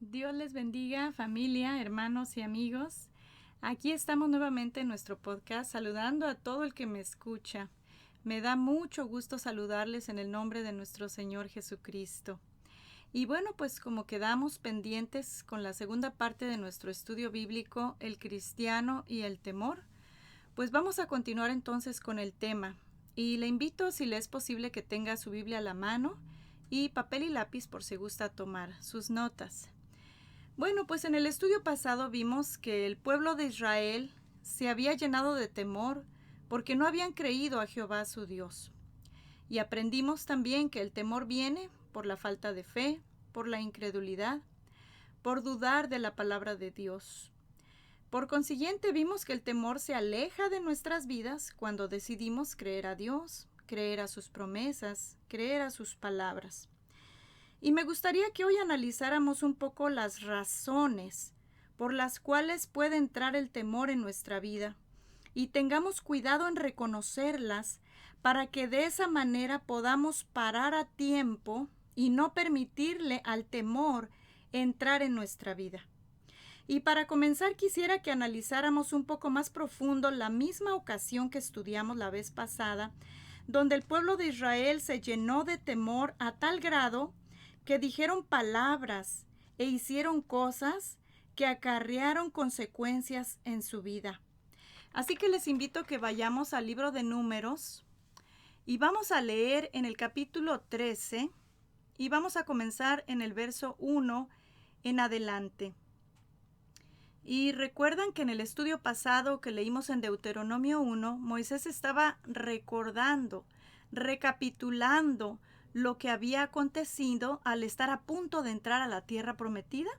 Dios les bendiga, familia, hermanos y amigos. Aquí estamos nuevamente en nuestro podcast saludando a todo el que me escucha. Me da mucho gusto saludarles en el nombre de nuestro Señor Jesucristo. Y bueno, pues como quedamos pendientes con la segunda parte de nuestro estudio bíblico, el cristiano y el temor, pues vamos a continuar entonces con el tema. Y le invito, si le es posible, que tenga su Biblia a la mano y papel y lápiz por si gusta tomar sus notas. Bueno, pues en el estudio pasado vimos que el pueblo de Israel se había llenado de temor porque no habían creído a Jehová su Dios. Y aprendimos también que el temor viene por la falta de fe, por la incredulidad, por dudar de la palabra de Dios. Por consiguiente, vimos que el temor se aleja de nuestras vidas cuando decidimos creer a Dios, creer a sus promesas, creer a sus palabras. Y me gustaría que hoy analizáramos un poco las razones por las cuales puede entrar el temor en nuestra vida y tengamos cuidado en reconocerlas para que de esa manera podamos parar a tiempo y no permitirle al temor entrar en nuestra vida. Y para comenzar quisiera que analizáramos un poco más profundo la misma ocasión que estudiamos la vez pasada, donde el pueblo de Israel se llenó de temor a tal grado que dijeron palabras e hicieron cosas que acarrearon consecuencias en su vida. Así que les invito a que vayamos al libro de Números y vamos a leer en el capítulo 13 y vamos a comenzar en el verso 1 en adelante. Y recuerdan que en el estudio pasado que leímos en Deuteronomio 1, Moisés estaba recordando, recapitulando lo que había acontecido al estar a punto de entrar a la tierra prometida.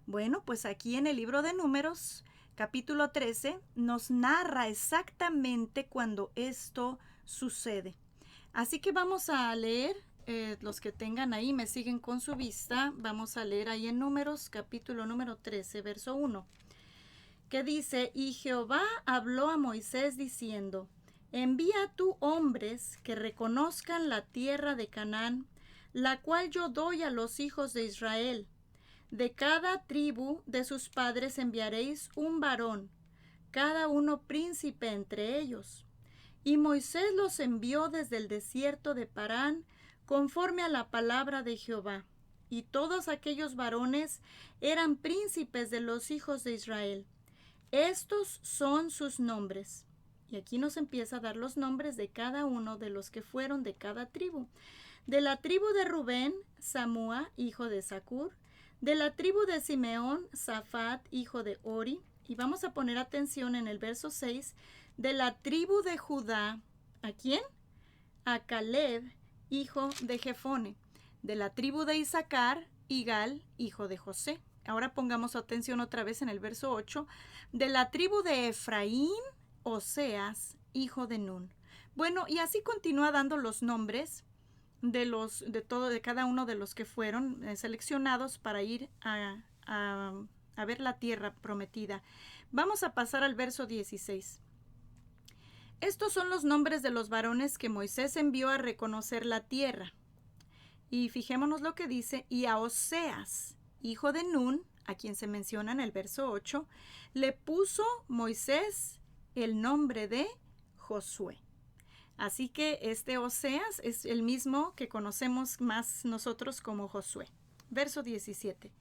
Bueno, pues aquí en el libro de Números, capítulo 13, nos narra exactamente cuando esto sucede. Así que vamos a leer, los que tengan ahí, me siguen con su vista, vamos a leer ahí en Números, capítulo número 13, verso 1, que dice: Y Jehová habló a Moisés diciendo: Envía tú hombres que reconozcan la tierra de Canaán, la cual yo doy a los hijos de Israel. De cada tribu de sus padres enviaréis un varón, cada uno príncipe entre ellos. Y Moisés los envió desde el desierto de Parán, conforme a la palabra de Jehová. Y todos aquellos varones eran príncipes de los hijos de Israel. Estos son sus nombres. Y aquí nos empieza a dar los nombres de cada uno de los que fueron de cada tribu. De la tribu de Rubén, Samúa, hijo de Zacur. De la tribu de Simeón, Safat, hijo de Ori. Y vamos a poner atención en el verso 6. De la tribu de Judá, ¿a quién? A Caleb, hijo de Jefone. De la tribu de Isaacar, Igal, hijo de José. Ahora pongamos atención otra vez en el verso 8. De la tribu de Efraín, Oseas, hijo de Nun. Bueno, y así continúa dando los nombres de cada uno de los que fueron seleccionados para ir a ver la tierra prometida. Vamos a pasar al verso 16. Estos son los nombres de los varones que Moisés envió a reconocer la tierra. Y fijémonos lo que dice: y a Oseas, hijo de Nun, a quien se menciona en el verso 8, le puso Moisés el nombre de Josué. Así que este Oseas es el mismo que conocemos más nosotros como Josué. Verso 17.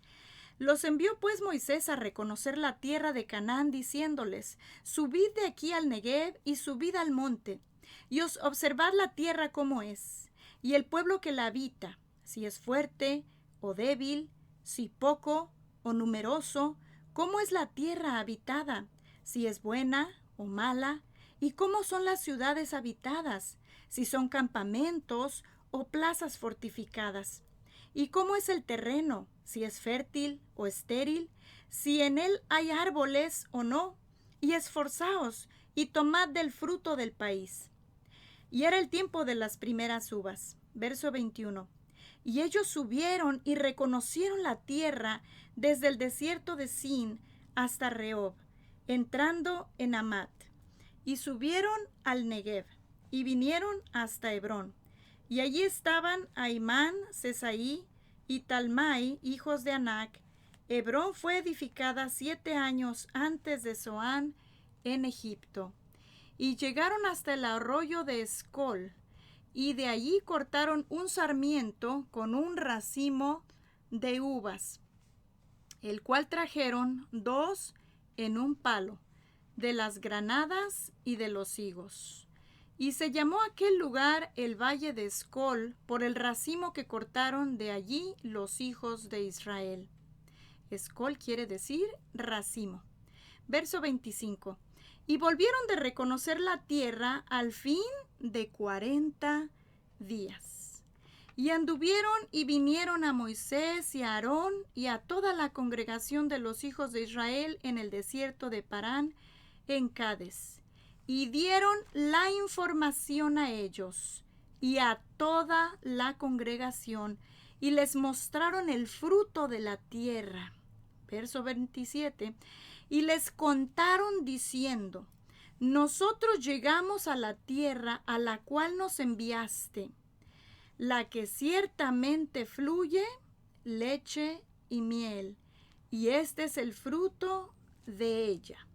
Los envió pues Moisés a reconocer la tierra de Canaán, diciéndoles: Subid de aquí al Negev y subid al monte, y os observad la tierra como es, y el pueblo que la habita, si es fuerte o débil, si poco o numeroso, cómo es la tierra habitada, si es buena o mala, y cómo son las ciudades habitadas, si son campamentos o plazas fortificadas. ¿Y cómo es el terreno? Si es fértil o estéril, si en él hay árboles o no. Y esforzaos y tomad del fruto del país. Y era el tiempo de las primeras uvas. Verso 21. Y ellos subieron y reconocieron la tierra desde el desierto de Sin hasta Rehob, entrando en Amat. Y subieron al Negev y vinieron hasta Hebrón. Y allí estaban Aimán, Sesaí y Talmai, hijos de Anac, Hebrón fue edificada 7 años antes de Zoán en Egipto. Y llegaron hasta el arroyo de Escol, y de allí cortaron un sarmiento con un racimo de uvas, el cual trajeron 2 en un palo, de las granadas y de los higos. Y se llamó aquel lugar el Valle de Escol por el racimo que cortaron de allí los hijos de Israel. Escol quiere decir racimo. Verso 25. Y volvieron de reconocer la tierra al fin de 40 días. Y anduvieron y vinieron a Moisés y a Aarón y a toda la congregación de los hijos de Israel en el desierto de Parán, en Cades. Y dieron la información a ellos y a toda la congregación, y les mostraron el fruto de la tierra. Verso 27. Y les contaron diciendo: nosotros llegamos a la tierra a la cual nos enviaste, la que ciertamente fluye leche y miel, y este es el fruto de ella.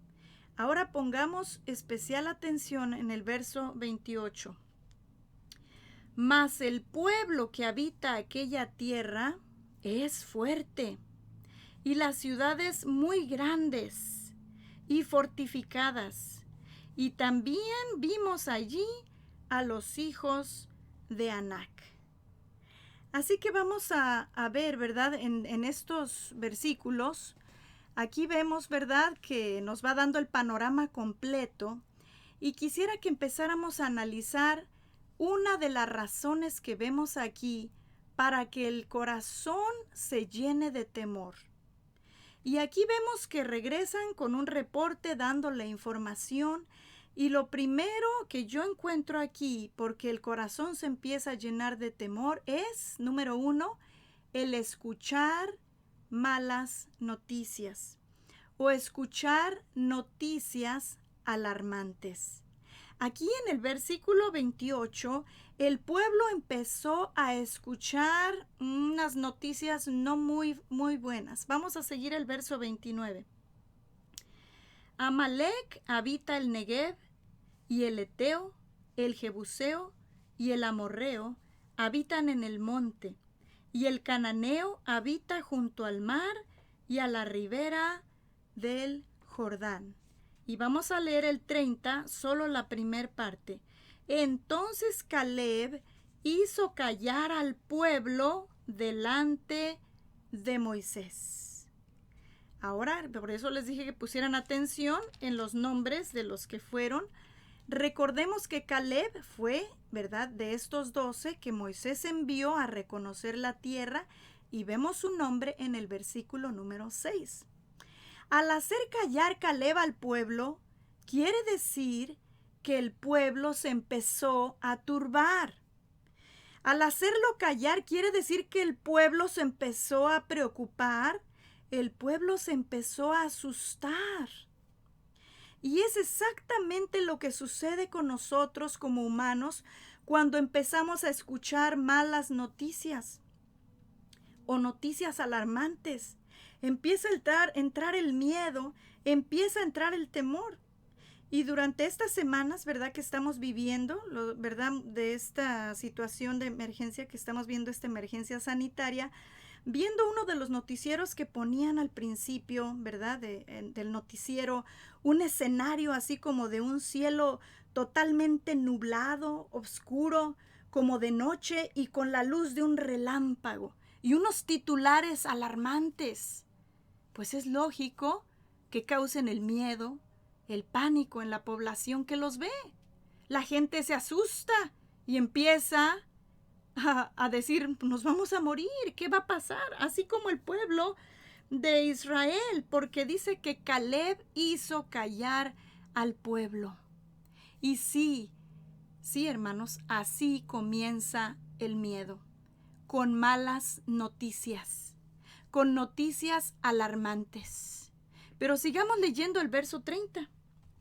Ahora pongamos especial atención en el verso 28. Mas el pueblo que habita aquella tierra es fuerte, y las ciudades muy grandes y fortificadas. Y también vimos allí a los hijos de Anac. Así que vamos a ver, ¿verdad? En estos versículos, aquí vemos, ¿verdad?, que nos va dando el panorama completo. Y quisiera que empezáramos a analizar una de las razones que vemos aquí para que el corazón se llene de temor. Y aquí vemos que regresan con un reporte dándole información. Y lo primero que yo encuentro aquí, porque el corazón se empieza a llenar de temor, es, número 1, el escuchar malas noticias o escuchar noticias alarmantes. Aquí en el versículo 28, el pueblo empezó a escuchar unas noticias no muy buenas. Vamos a seguir el verso 29. Amalec habita el Negev, y el Eteo, el Jebuseo y el Amorreo habitan en el monte, y el Cananeo habita junto al mar y a la ribera del Jordán. Y vamos a leer el 30, solo la primer parte. Entonces Caleb hizo callar al pueblo delante de Moisés. Ahora, por eso les dije que pusieran atención en los nombres de los que fueron. Recordemos que Caleb fue, ¿verdad?, de estos 12 que Moisés envió a reconocer la tierra, y vemos su nombre en el versículo número 6. Al hacer callar Caleb al pueblo, quiere decir que el pueblo se empezó a turbar. Al hacerlo callar, quiere decir que el pueblo se empezó a preocupar, el pueblo se empezó a asustar. Y es exactamente lo que sucede con nosotros como humanos cuando empezamos a escuchar malas noticias o noticias alarmantes. Empieza a entrar el miedo, empieza a entrar el temor. Y durante estas semanas, ¿verdad?, que estamos viviendo, ¿verdad?, de esta situación de emergencia que estamos viendo, esta emergencia sanitaria, viendo uno de los noticieros que ponían al principio, ¿verdad?, del noticiero, un escenario así como de un cielo totalmente nublado, oscuro, como de noche y con la luz de un relámpago y unos titulares alarmantes. Pues es lógico que causen el miedo, el pánico en la población que los ve. La gente se asusta y empieza a decir, nos vamos a morir, ¿qué va a pasar? Así como el pueblo de Israel, porque dice que Caleb hizo callar al pueblo. Y sí, hermanos, así comienza el miedo, con malas noticias, con noticias alarmantes. Pero sigamos leyendo el verso 30.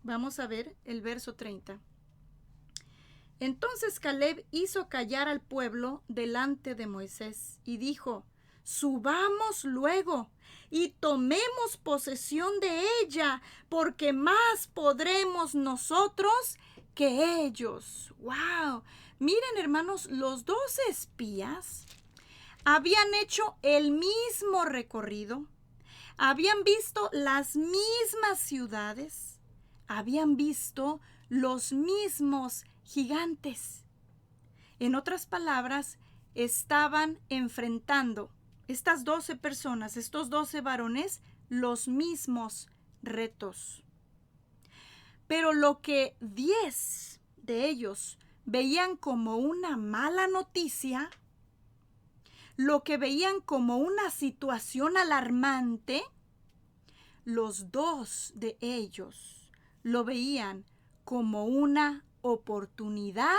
Vamos a ver el verso 30. Entonces Caleb hizo callar al pueblo delante de Moisés y dijo: subamos luego y tomemos posesión de ella, porque más podremos nosotros que ellos. ¡Wow! Miren, hermanos, los 12 espías habían hecho el mismo recorrido, habían visto las mismas ciudades, habían visto los mismos gigantes. En otras palabras, estaban enfrentando estas 12 personas, estos 12 varones, los mismos retos. Pero lo que 10 de ellos veían como una mala noticia, lo que veían como una situación alarmante, los 2 de ellos lo veían como una oportunidad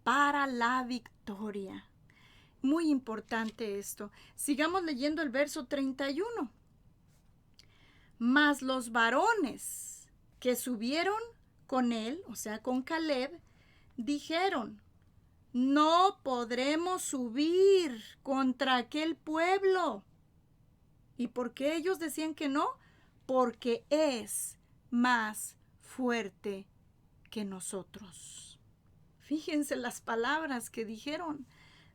para la victoria. Muy importante esto. Sigamos leyendo el verso 31. Mas los varones que subieron con él, o sea, con Caleb, dijeron: no podremos subir contra aquel pueblo. ¿Y por qué ellos decían que no? Porque es más fuerte que nosotros. Fíjense las palabras que dijeron.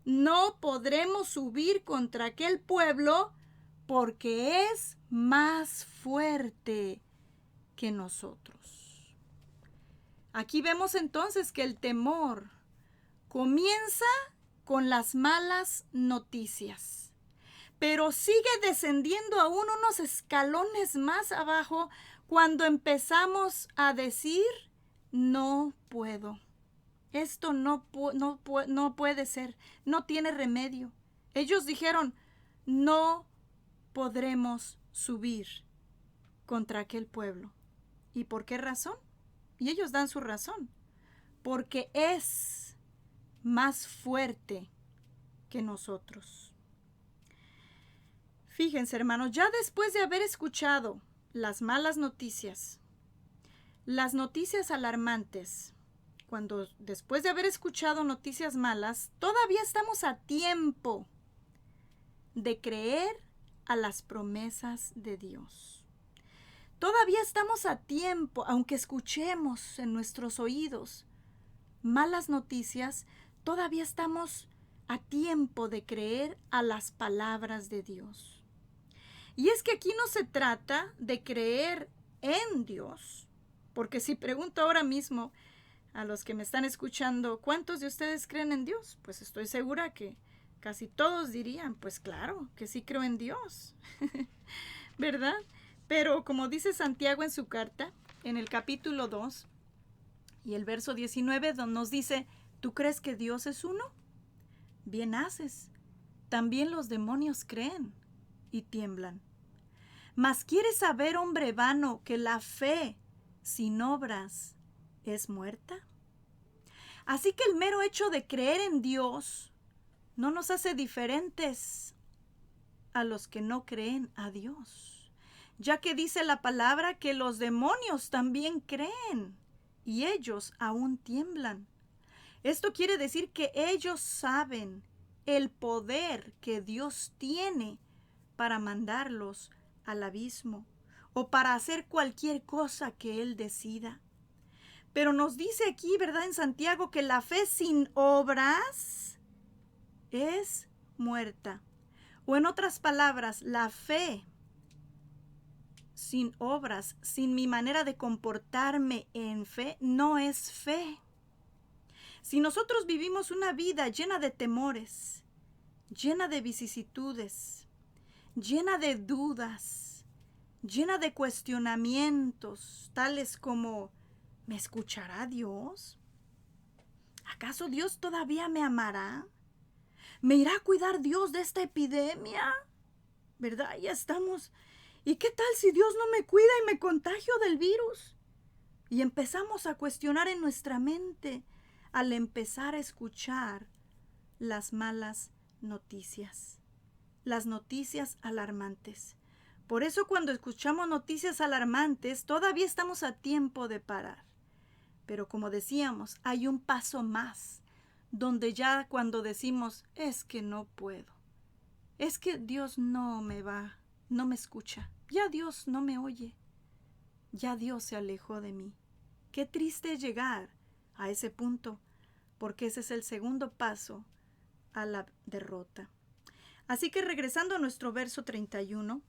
No podremos subir contra aquel pueblo porque es más fuerte que nosotros. Aquí vemos entonces que el temor comienza con las malas noticias, pero sigue descendiendo aún unos escalones más abajo cuando empezamos a decir: no puedo. Esto no puede ser, no tiene remedio. Ellos dijeron: no podremos subir contra aquel pueblo. ¿Y por qué razón? Y ellos dan su razón. Porque es más fuerte que nosotros. Fíjense, hermanos, ya después de haber escuchado las malas noticias, las noticias alarmantes, cuando después de haber escuchado noticias malas, todavía estamos a tiempo de creer a las promesas de Dios. Todavía estamos a tiempo, aunque escuchemos en nuestros oídos malas noticias, todavía estamos a tiempo de creer a las palabras de Dios. Y es que aquí no se trata de creer en Dios, porque si pregunto ahora mismo a los que me están escuchando, ¿cuántos de ustedes creen en Dios? Pues estoy segura que casi todos dirían: pues claro, que sí creo en Dios. ¿Verdad? Pero como dice Santiago en su carta, en el capítulo 2 y el verso 19, donde nos dice: ¿tú crees que Dios es uno? Bien haces. También los demonios creen y tiemblan. Mas ¿quieres saber, hombre vano, que la fe sin obras es muerta? Así que el mero hecho de creer en Dios no nos hace diferentes a los que no creen a Dios, ya que dice la palabra que los demonios también creen y ellos aún tiemblan. Esto quiere decir que ellos saben el poder que Dios tiene para mandarlos al abismo o para hacer cualquier cosa que Él decida. Pero nos dice aquí, ¿verdad?, en Santiago, que la fe sin obras es muerta. O en otras palabras, la fe sin obras, sin mi manera de comportarme en fe, no es fe. Si nosotros vivimos una vida llena de temores, llena de vicisitudes, llena de dudas, llena de cuestionamientos, tales como: ¿me escuchará Dios? ¿Acaso Dios todavía me amará? ¿Me irá a cuidar Dios de esta epidemia? ¿Verdad? Ya estamos. ¿Y qué tal si Dios no me cuida y me contagio del virus? Y empezamos a cuestionar en nuestra mente al empezar a escuchar las malas noticias, las noticias alarmantes. Por eso cuando escuchamos noticias alarmantes, todavía estamos a tiempo de parar. Pero como decíamos, hay un paso más, donde ya cuando decimos: es que no puedo, Es que Dios no me escucha. Ya Dios no me oye. Ya Dios se alejó de mí. Qué triste es llegar a ese punto, porque ese es el segundo paso a la derrota. Así que regresando a nuestro verso 31,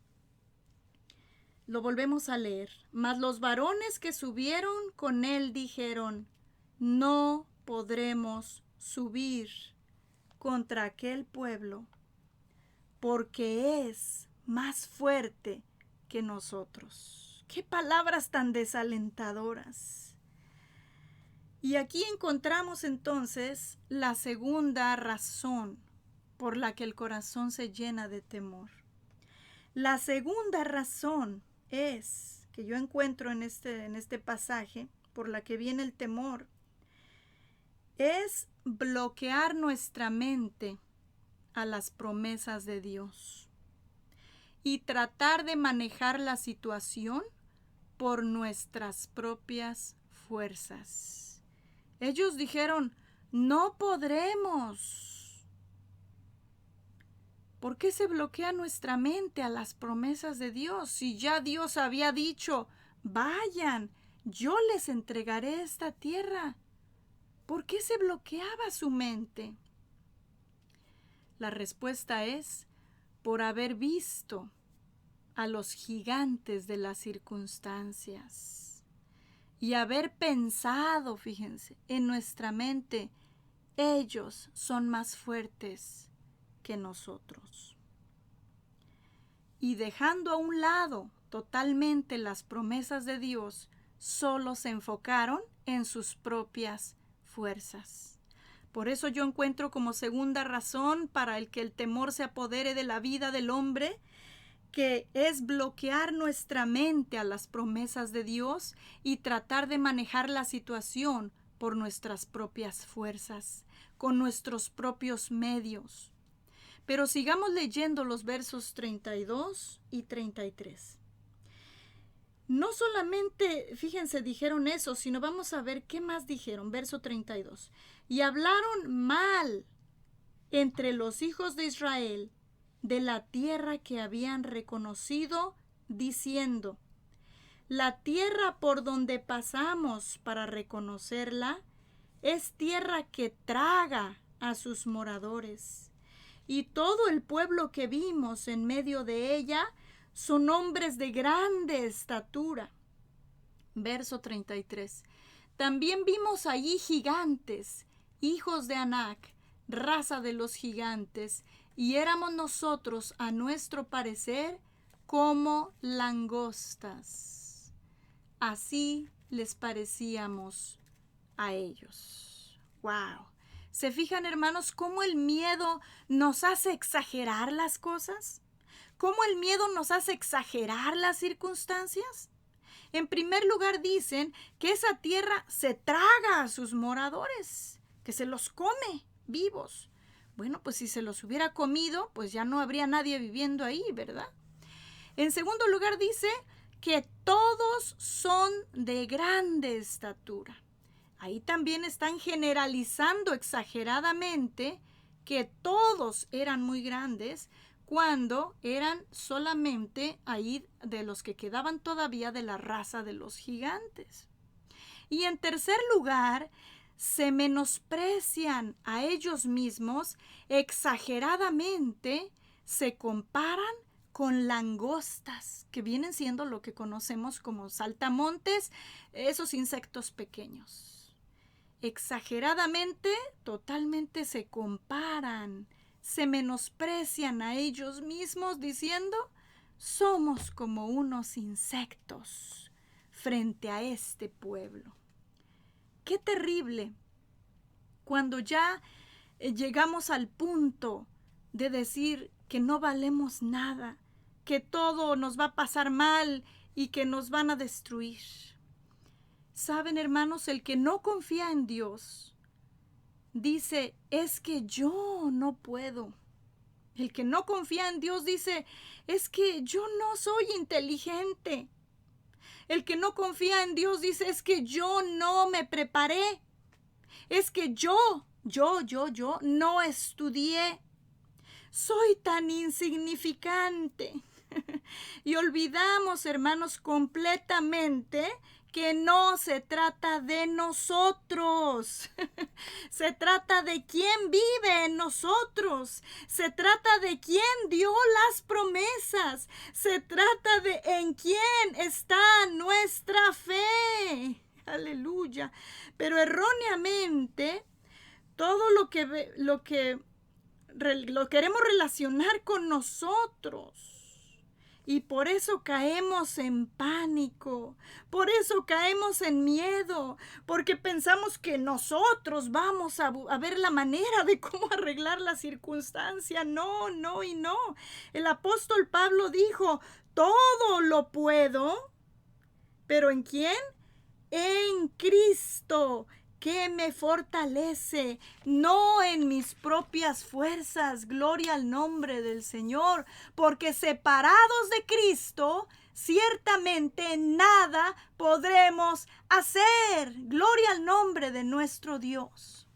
lo volvemos a leer. Mas los varones que subieron con él dijeron: no podremos subir contra aquel pueblo, porque es más fuerte que nosotros. ¡Qué palabras tan desalentadoras! Y aquí encontramos entonces la segunda razón por la que el corazón se llena de temor. La segunda razón es, que yo encuentro en este pasaje, por la que viene el temor, es bloquear nuestra mente a las promesas de Dios y tratar de manejar la situación por nuestras propias fuerzas. Ellos dijeron: no podremos. ¿Por qué se bloquea nuestra mente a las promesas de Dios? Si ya Dios había dicho: vayan, yo les entregaré esta tierra. ¿Por qué se bloqueaba su mente? La respuesta es por haber visto a los gigantes de las circunstancias y haber pensado, fíjense, en nuestra mente: ellos son más fuertes que nosotros. Y dejando a un lado totalmente las promesas de Dios, solo se enfocaron en sus propias fuerzas. Por eso yo encuentro como segunda razón para el que el temor se apodere de la vida del hombre, que es bloquear nuestra mente a las promesas de Dios y tratar de manejar la situación por nuestras propias fuerzas, con nuestros propios medios. Pero sigamos leyendo los versos 32 y 33. No solamente, fíjense, dijeron eso, sino vamos a ver qué más dijeron. Verso 32. Y hablaron mal entre los hijos de Israel de la tierra que habían reconocido, diciendo: la tierra por donde pasamos para reconocerla es tierra que traga a sus moradores. Y todo el pueblo que vimos en medio de ella son hombres de grande estatura. Verso 33. También vimos allí gigantes, hijos de Anac, raza de los gigantes, y éramos nosotros, a nuestro parecer, como langostas. Así les parecíamos a ellos. ¡Wow! ¿Se fijan, hermanos, cómo el miedo nos hace exagerar las cosas? ¿Cómo el miedo nos hace exagerar las circunstancias? En primer lugar, dicen que esa tierra se traga a sus moradores, que se los come vivos. Bueno, pues si se los hubiera comido, pues ya no habría nadie viviendo ahí, ¿verdad? En segundo lugar, dice que todos son de grande estatura. Ahí también están generalizando exageradamente que todos eran muy grandes, cuando eran solamente ahí de los que quedaban todavía de la raza de los gigantes. Y en tercer lugar, se menosprecian a ellos mismos exageradamente, se comparan con langostas, que vienen siendo lo que conocemos como saltamontes, esos insectos pequeños. Exageradamente, totalmente se comparan, se menosprecian a ellos mismos diciendo: somos como unos insectos frente a este pueblo. Qué terrible cuando ya llegamos al punto de decir que no valemos nada, que todo nos va a pasar mal y que nos van a destruir. Saben, hermanos, el que no confía en Dios dice: es que yo no puedo. El que no confía en Dios dice: es que yo no soy inteligente. El que no confía en Dios dice: es que yo no me preparé. Es que yo no estudié. soy tan insignificante. Y olvidamos, hermanos, completamente que no se trata de nosotros. Se trata de quién vive en nosotros. Se trata de quién dio las promesas. Se trata de en quién está nuestra fe. Aleluya. Pero erróneamente, todo lo queremos relacionar con nosotros. Y por eso caemos en pánico, por eso caemos en miedo, porque pensamos que nosotros vamos a ver la manera de cómo arreglar la circunstancia. No, no y no. El apóstol Pablo dijo, todo lo puedo, ¿pero en quién? En Cristo, que me fortalece, no en mis propias fuerzas. Gloria al nombre del Señor, porque separados de Cristo, ciertamente nada podremos hacer. Gloria al nombre de nuestro Dios.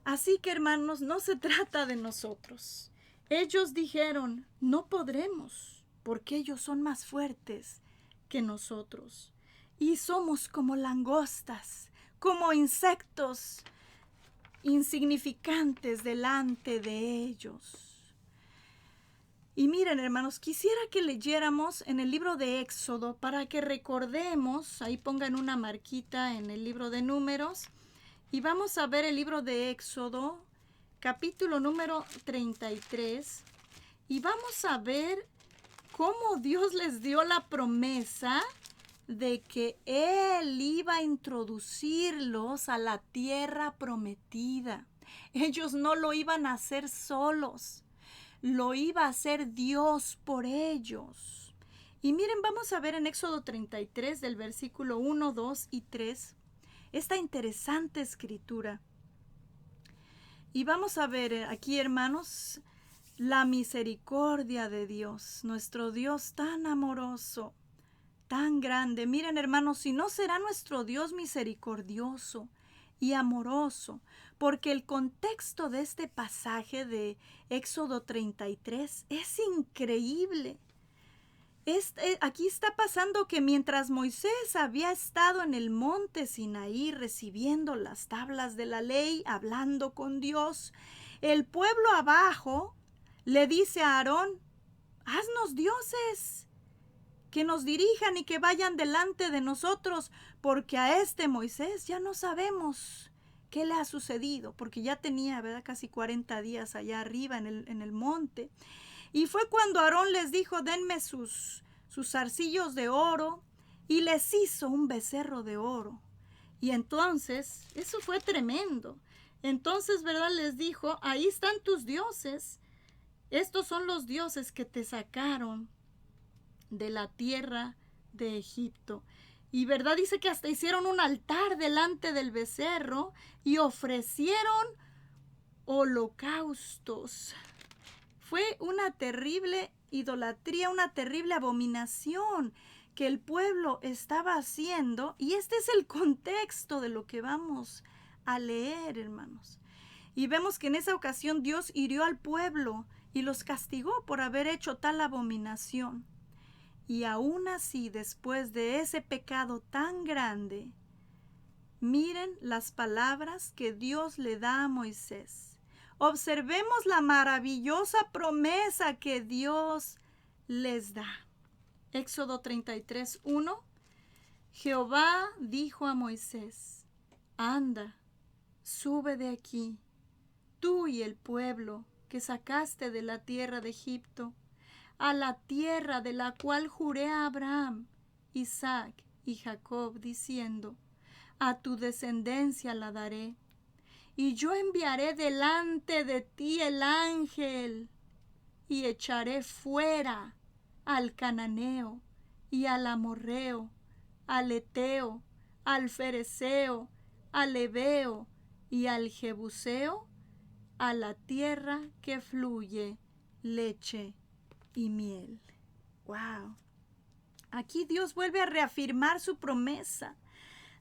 Así que, hermanos, no se trata de nosotros. Ellos dijeron, no podremos, porque ellos son más fuertes que nosotros. Y somos como langostas, como insectos insignificantes delante de ellos. Y miren, hermanos, quisiera que leyéramos en el libro de Éxodo para que recordemos, ahí pongan una marquita en el libro de Números, y vamos a ver el libro de Éxodo, capítulo número 33, y vamos a ver cómo Dios les dio la promesa de que Él iba a introducirlos a la tierra prometida. Ellos no lo iban a hacer solos, lo iba a hacer Dios por ellos. Y miren, vamos a ver en Éxodo 33 del versículo 1, 2 y 3 esta interesante escritura. Y vamos a ver aquí, hermanos, la misericordia de Dios, nuestro Dios tan amoroso, tan grande. Miren, hermanos, si no será nuestro Dios misericordioso y amoroso, porque el contexto de este pasaje de Éxodo 33 es increíble. Aquí está pasando que mientras Moisés había estado en el monte Sinaí recibiendo las tablas de la ley, hablando con Dios, el pueblo abajo le dice a Aarón, haznos dioses que nos dirijan y que vayan delante de nosotros, porque a este Moisés ya no sabemos qué le ha sucedido, porque ya tenía, ¿verdad?, casi 40 días allá arriba en el monte. Y fue cuando Aarón les dijo, denme sus zarcillos de oro, y les hizo un becerro de oro. Y entonces, eso fue tremendo. Entonces, ¿verdad?, les dijo, ahí están tus dioses. Estos son los dioses que te sacaron de la tierra de Egipto. Y verdad dice que hasta hicieron un altar delante del becerro y ofrecieron holocaustos. Fue una terrible idolatría, una terrible abominación que el pueblo estaba haciendo, y este es el contexto de lo que vamos a leer, hermanos. Y vemos que en esa ocasión Dios hirió al pueblo y los castigó por haber hecho tal abominación. Y aún así, después de ese pecado tan grande, miren las palabras que Dios le da a Moisés. Observemos la maravillosa promesa que Dios les da. Éxodo 33, 1. Jehová dijo a Moisés, anda, sube de aquí, tú y el pueblo que sacaste de la tierra de Egipto, a la tierra de la cual juré a Abraham, Isaac y Jacob, diciendo, a tu descendencia la daré, y yo enviaré delante de ti el ángel, y echaré fuera al cananeo, y al amorreo, al eteo, al fereceo, al heveo, y al jebuseo, a la tierra que fluye leche y miel. ¡Wow! Aquí Dios vuelve a reafirmar su promesa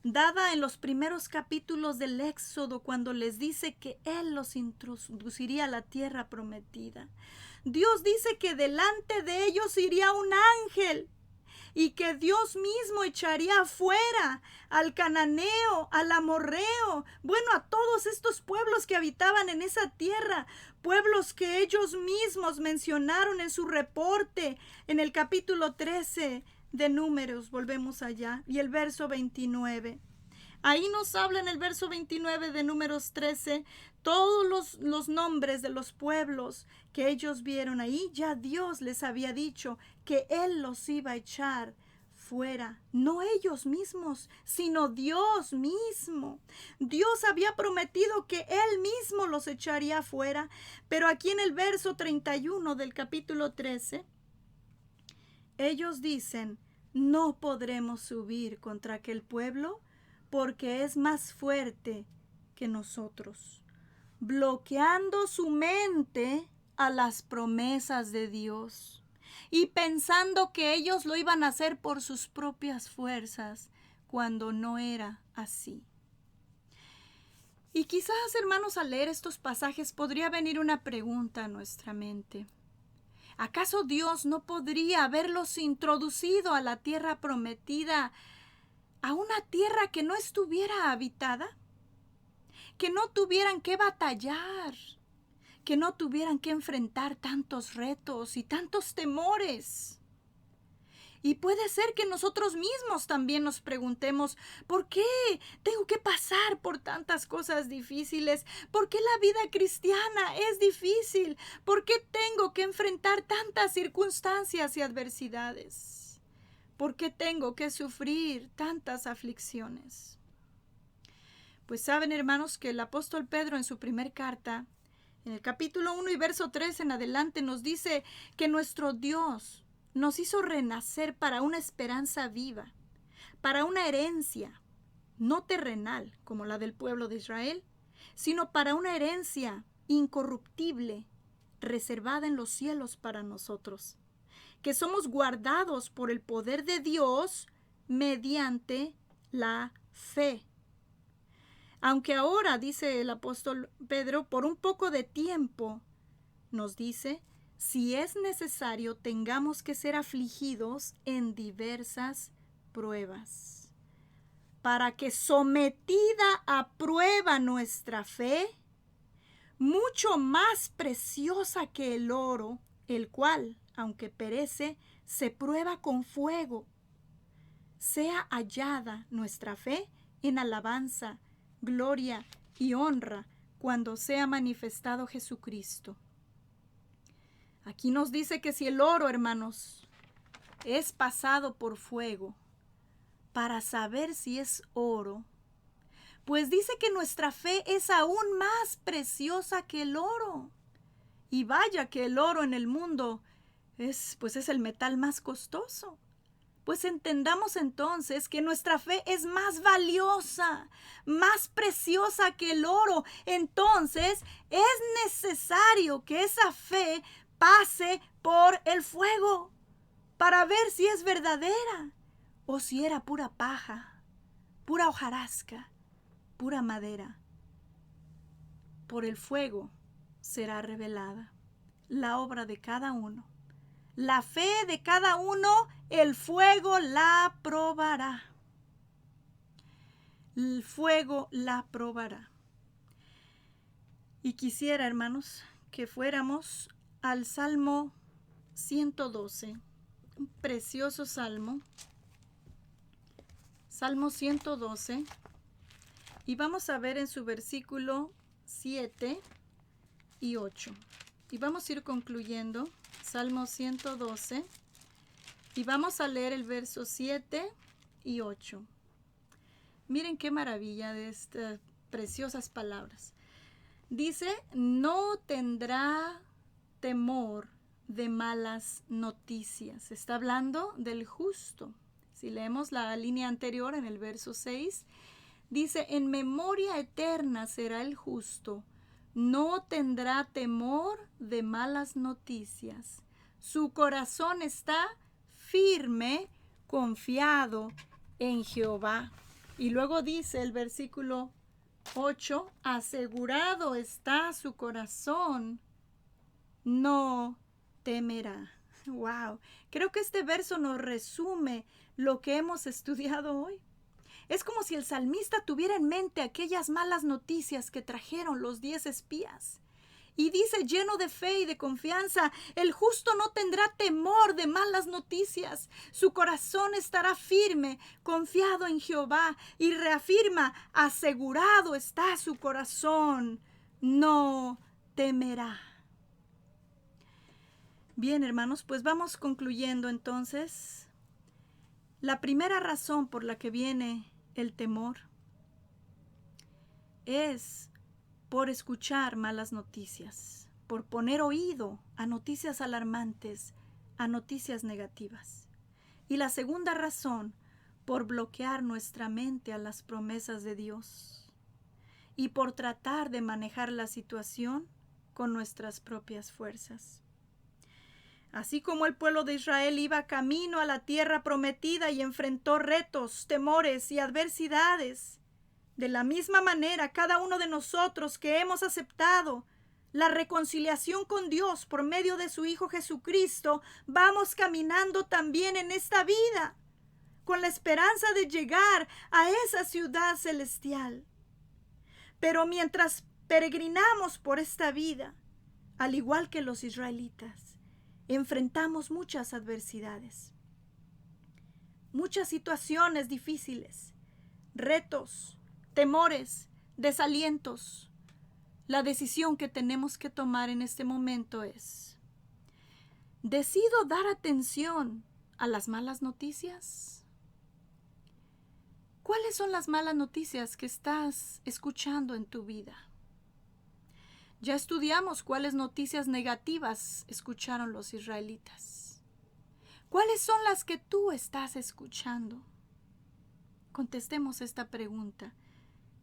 dada en los primeros capítulos del Éxodo, cuando les dice que Él los introduciría a la tierra prometida. Dios dice que delante de ellos iría un ángel y que Dios mismo echaría afuera al cananeo, al amorreo, bueno, a todos estos pueblos que habitaban en esa tierra, pueblos que ellos mismos mencionaron en su reporte en el capítulo 13 de Números. Volvemos allá, y el verso 29. Ahí nos habla en el verso 29 de Números 13 todos los nombres de los pueblos que ellos vieron. Ahí ya Dios les había dicho que Él los iba a echar fuera. No ellos mismos, sino Dios mismo. Dios había prometido que Él mismo los echaría fuera. Pero aquí en el verso 31 del capítulo 13, ellos dicen: no podremos subir contra aquel pueblo porque es más fuerte que nosotros, bloqueando su mente a las promesas de Dios y pensando que ellos lo iban a hacer por sus propias fuerzas, cuando no era así. Y quizás, hermanos, al leer estos pasajes podría venir una pregunta a nuestra mente. ¿Acaso Dios no podría haberlos introducido a la tierra prometida, a una tierra que no estuviera habitada? Que no tuvieran que batallar, que no tuvieran que enfrentar tantos retos y tantos temores. Y puede ser que nosotros mismos también nos preguntemos: ¿por qué tengo que pasar por tantas cosas difíciles? ¿Por qué la vida cristiana es difícil? ¿Por qué tengo que enfrentar tantas circunstancias y adversidades? ¿Por qué tengo que sufrir tantas aflicciones? Pues saben, hermanos, que el apóstol Pedro en su primer carta, en el capítulo 1 y verso 3 en adelante, nos dice que nuestro Dios nos hizo renacer para una esperanza viva, para una herencia, no terrenal como la del pueblo de Israel, sino para una herencia incorruptible, reservada en los cielos para nosotros, que somos guardados por el poder de Dios mediante la fe. Aunque ahora, dice el apóstol Pedro, por un poco de tiempo, nos dice, si es necesario, tengamos que ser afligidos en diversas pruebas, para que, sometida a prueba nuestra fe, mucho más preciosa que el oro, el cual, aunque perece, se prueba con fuego, sea hallada nuestra fe en alabanza, gloria y honra cuando sea manifestado Jesucristo. Aquí nos dice que si el oro, hermanos, es pasado por fuego para saber si es oro, pues dice que nuestra fe es aún más preciosa que el oro. Y vaya que el oro en el mundo es el metal más costoso. Pues entendamos entonces que nuestra fe es más valiosa, más preciosa que el oro. Entonces es necesario que esa fe pase por el fuego para ver si es verdadera o si era pura paja, pura hojarasca, pura madera. Por el fuego será revelada la obra de cada uno. La fe de cada uno, el fuego la probará. El fuego la probará. Y quisiera, hermanos, que fuéramos al Salmo 112, un precioso salmo. Salmo 112. Y vamos a ver en su versículo 7 y 8. Y vamos a ir concluyendo. Salmo 112, y vamos a leer el verso 7 y 8. Miren qué maravilla de estas preciosas palabras. Dice: no tendrá temor de malas noticias. Está hablando del justo. Si leemos la línea anterior en el verso 6, dice: en memoria eterna será el justo. No tendrá temor de malas noticias. Su corazón está firme, confiado en Jehová. Y luego dice el versículo 8, asegurado está su corazón, no temerá. Wow, creo que este verso nos resume lo que hemos estudiado hoy. Es como si el salmista tuviera en mente aquellas malas noticias que trajeron los 10 espías. Y dice, lleno de fe y de confianza, el justo no tendrá temor de malas noticias. Su corazón estará firme, confiado en Jehová, y reafirma, asegurado está su corazón, no temerá. Bien, hermanos, pues vamos concluyendo entonces. La primera razón por la que viene el temor es por escuchar malas noticias, por poner oído a noticias alarmantes, a noticias negativas. Y la segunda razón, por bloquear nuestra mente a las promesas de Dios y por tratar de manejar la situación con nuestras propias fuerzas. Así como el pueblo de Israel iba camino a la tierra prometida y enfrentó retos, temores y adversidades, de la misma manera cada uno de nosotros que hemos aceptado la reconciliación con Dios por medio de su Hijo Jesucristo, vamos caminando también en esta vida, con la esperanza de llegar a esa ciudad celestial. Pero mientras peregrinamos por esta vida, al igual que los israelitas, enfrentamos muchas adversidades, muchas situaciones difíciles, retos, temores, desalientos. La decisión que tenemos que tomar en este momento es: ¿decido dar atención a las malas noticias? ¿Cuáles son las malas noticias que estás escuchando en tu vida? Ya estudiamos cuáles noticias negativas escucharon los israelitas. ¿Cuáles son las que tú estás escuchando? Contestemos esta pregunta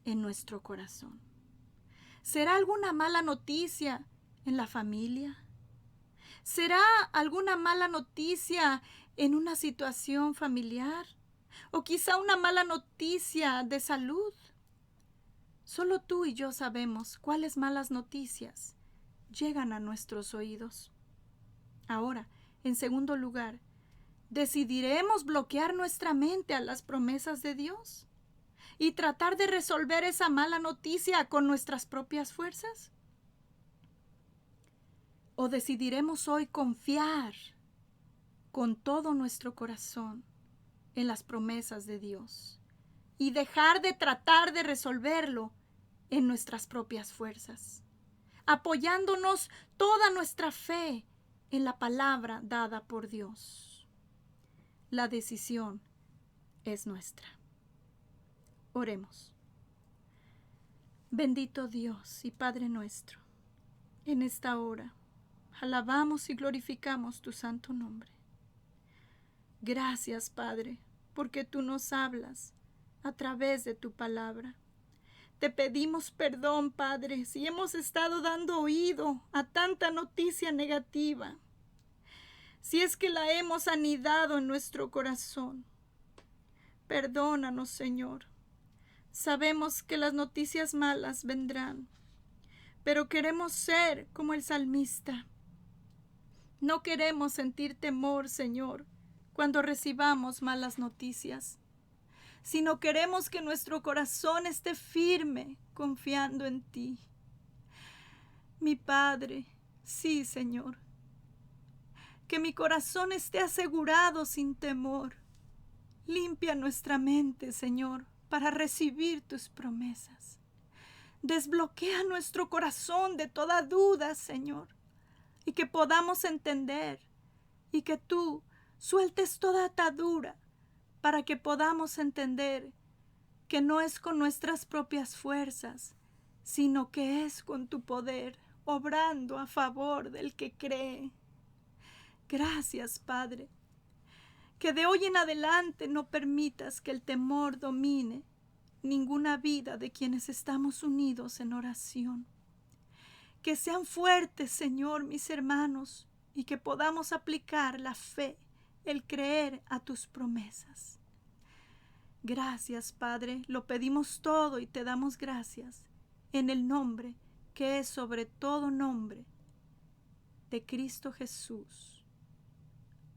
en nuestro corazón. ¿Será alguna mala noticia en la familia? ¿Será alguna mala noticia en una situación familiar? ¿O quizá una mala noticia de salud? Solo tú y yo sabemos cuáles malas noticias llegan a nuestros oídos. Ahora, en segundo lugar, ¿decidiremos bloquear nuestra mente a las promesas de Dios y tratar de resolver esa mala noticia con nuestras propias fuerzas? ¿O decidiremos hoy confiar con todo nuestro corazón en las promesas de Dios y dejar de tratar de resolverlo en nuestras propias fuerzas, apoyándonos toda nuestra fe en la palabra dada por Dios? La decisión es nuestra. Oremos. Bendito Dios y Padre nuestro, en esta hora alabamos y glorificamos tu santo nombre. Gracias, Padre, porque tú nos hablas a través de tu palabra. Te pedimos perdón, Padre, si hemos estado dando oído a tanta noticia negativa, si es que la hemos anidado en nuestro corazón. Perdónanos, Señor. Sabemos que las noticias malas vendrán, pero queremos ser como el salmista. No queremos sentir temor, Señor, cuando recibamos malas noticias, sino queremos que nuestro corazón esté firme, confiando en ti. Mi Padre, sí, Señor, que mi corazón esté asegurado sin temor. Limpia nuestra mente, Señor, para recibir tus promesas. Desbloquea nuestro corazón de toda duda, Señor, y que podamos entender y que tú sueltes toda atadura para que podamos entender que no es con nuestras propias fuerzas, sino que es con tu poder, obrando a favor del que cree. Gracias, Padre, que de hoy en adelante no permitas que el temor domine ninguna vida de quienes estamos unidos en oración. Que sean fuertes, Señor, mis hermanos, y que podamos aplicar la fe, el creer a tus promesas. Gracias, Padre, lo pedimos todo y te damos gracias, en el nombre que es sobre todo nombre, de Cristo Jesús.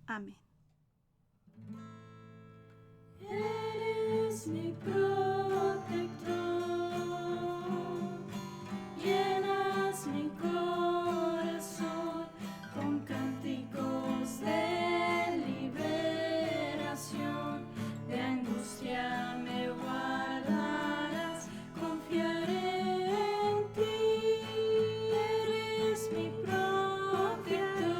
Amén. Eres mi protector, llenas mi corazón con cánticos de liberación, de angustia me guardarás, confiaré en ti. Eres mi protector,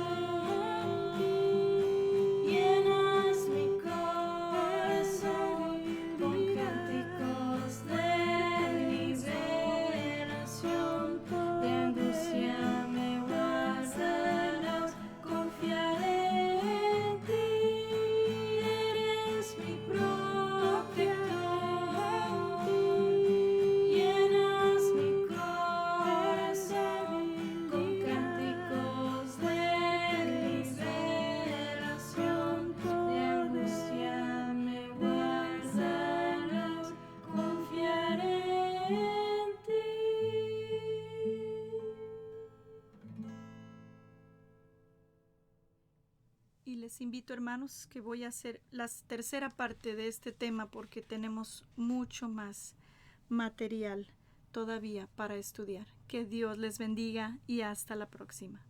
llenas mi corazón con cánticos de liberación, de angustia me guardarás, confiaré en ti. Eres mi protector, llenas mi corazón con cánticos de liberación, de angustia me guardarás, confiaré en ti. Y les invito, hermanos, que voy a hacer la tercera parte de este tema porque tenemos mucho más material todavía para estudiar. Que Dios les bendiga y hasta la próxima.